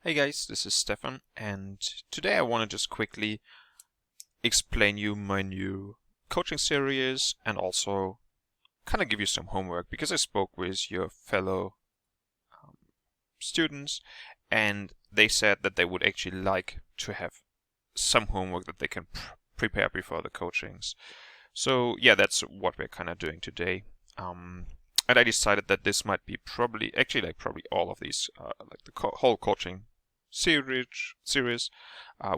Hey guys, this is Stefan, and today I want to just quickly explain you my new coaching series and also kind of give you some homework because I spoke with your fellow students and they said that they would actually like to have some homework that they can prepare before the coachings. So yeah, that's what we're kind of doing today. And I decided that this might be probably all of these, like the whole coaching series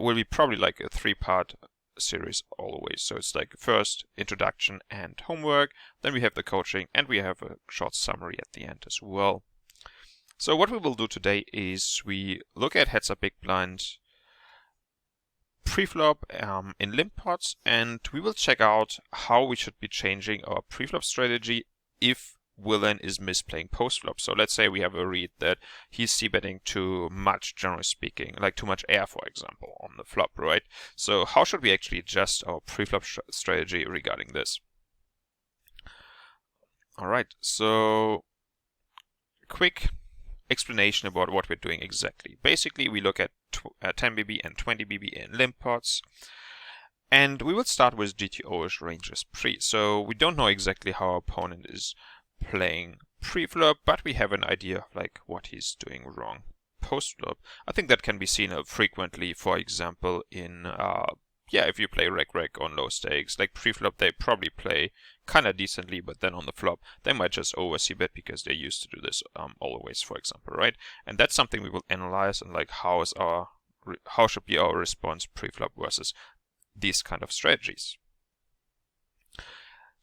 will be probably like a 3-part series always. So it's like first introduction and homework, then we have the coaching, and we have a short summary at the end as well. So what we will do today is we look at heads up big blind preflop in limp pots, and we will check out how we should be changing our preflop strategy if villain is misplaying postflop. So let's say we have a read that he's c-betting too much, generally speaking, like too much air, for example, on the flop, right? So how should we actually adjust our preflop strategy regarding this? All right, so quick explanation about what we're doing exactly. Basically, we look at 10 BB and 20 BB in limp pots. And we will start with GTO-ish ranges pre. So we don't know exactly how our opponent is playing pre-flop, but we have an idea of like what he's doing wrong post-flop. I think that can be seen frequently, for example, in if you play reg on low stakes, like pre-flop they probably play kind of decently, but then on the flop they might just over c-bet because they used to do this always, for example, right? And that's something we will analyze and like how should be our response pre-flop versus these kind of strategies.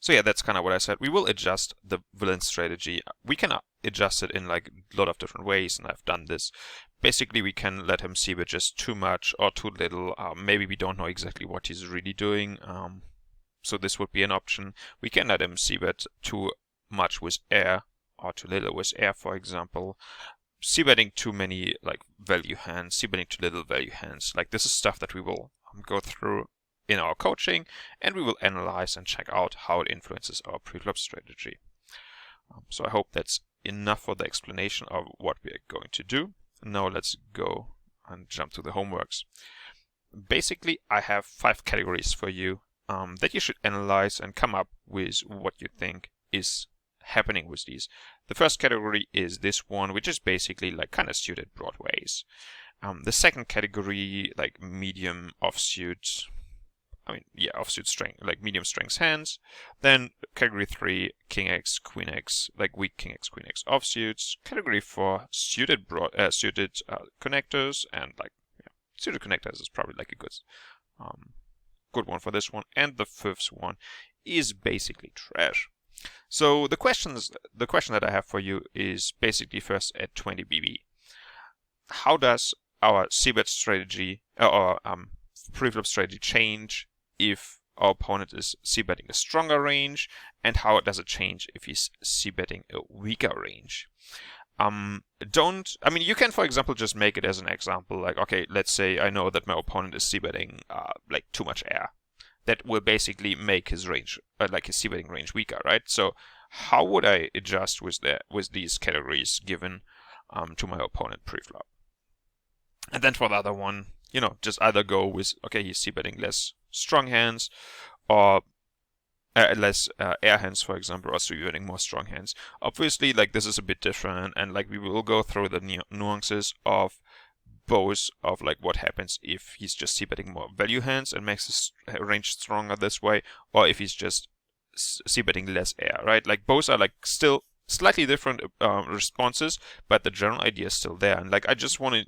So yeah, that's kind of what I said. We will adjust the villain strategy. We can adjust it in like a lot of different ways, and I've done this. Basically, we can let him c-bet just too much or too little. Maybe we don't know exactly what he's really doing. So this would be an option. We can let him c-bet too much with air or too little with air, for example. C-betting too many like value hands, c-betting too little value hands. Like this is stuff that we will go through in our coaching, and we will analyze and check out how it influences our preflop strategy. So I hope that's enough for the explanation of what we are going to do. Now let's go and jump to the homeworks. Basically, I have 5 categories for you that you should analyze and come up with what you think is happening with these. The first category is this one, which is basically like kind of suited broadways. The second category, like medium offsuit, offsuit strength, like medium strength hands. Then category 3, King X, Queen X, like weak King X, Queen X offsuits. Category 4, suited connectors, and like suited connectors is probably like a good one for this one. And the 5th one is basically trash. So the question that I have for you is basically first at 20 BB. How does our c-bet strategy or preflop strategy change if our opponent is c-betting a stronger range, and how does it change if he's c-betting a weaker range? You can, for example, just make it as an example, like, okay, let's say I know that my opponent is c-betting like too much air. That will basically make his range, like his c-betting range, weaker, right? So how would I adjust with these categories given to my opponent pre-flop? And then for the other one, just either go with, okay, he's c-betting less strong hands or less air hands, for example, or c-betting more strong hands. Obviously, like this is a bit different, and like we will go through the nuances of both of like what happens if he's just c-betting more value hands and makes his range stronger this way, or if he's just c-betting less air, right? Like both are like still slightly different responses, but the general idea is still there. And like I just want to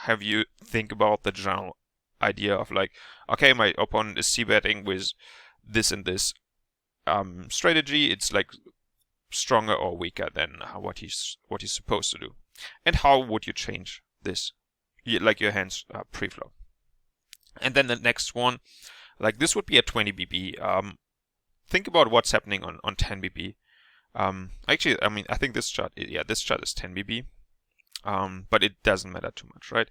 have you think about the general idea of like, okay, my opponent is c-betting with this and this strategy. It's like stronger or weaker than what he's supposed to do. And how would you change this, like your hands pre-flop? And then the next one, like this would be a 20 BB. Think about what's happening on 10 BB. Actually, I think this chart is 10 BB. But it doesn't matter too much, right?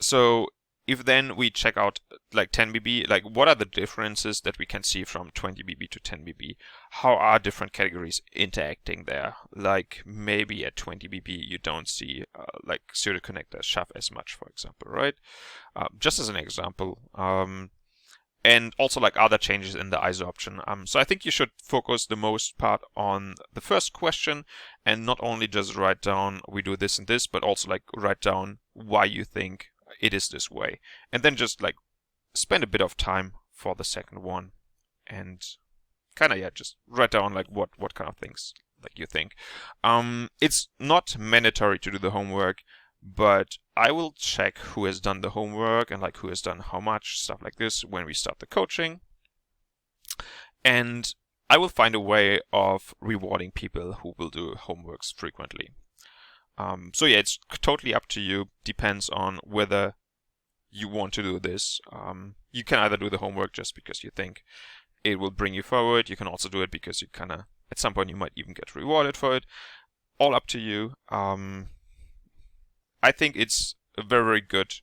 So if then we check out like 10BB, like what are the differences that we can see from 20BB to 10BB? How are different categories interacting there? Like maybe at 20BB you don't see like pseudo connector shove as much, for example, right? Just as an example. And also like other changes in the ISO option. So I think you should focus the most part on the first question and not only just write down we do this and this, but also like write down why you think it is this way. And then just like spend a bit of time for the second one and kind of, yeah, just write down like what kind of things like you think. It's not mandatory to do the homework, but I will check who has done the homework and like who has done how much, stuff like this, when we start the coaching. And I will find a way of rewarding people who will do homeworks frequently. So yeah, it's totally up to you. Depends on whether you want to do this. You can either do the homework just because you think it will bring you forward. You can also do it because you kind of, at some point, you might even get rewarded for it. All up to you. I think it's a very, very good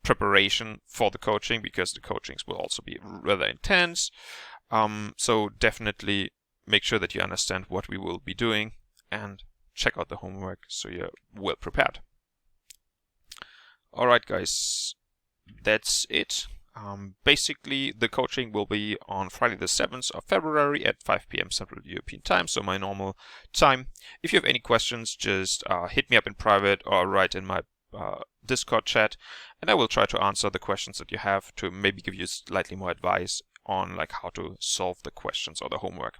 preparation for the coaching because the coachings will also be rather intense. So definitely make sure that you understand what we will be doing and check out the homework so you're well prepared. All right, guys, that's it. Basically, the coaching will be on Friday the 7th of February at 5 p.m. Central European Time, so my normal time. If you have any questions, just hit me up in private or write in my Discord chat, and I will try to answer the questions that you have to maybe give you slightly more advice on like how to solve the questions or the homework.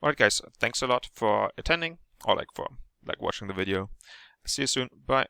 All right, guys, thanks a lot for attending or like for like watching the video. See you soon. Bye.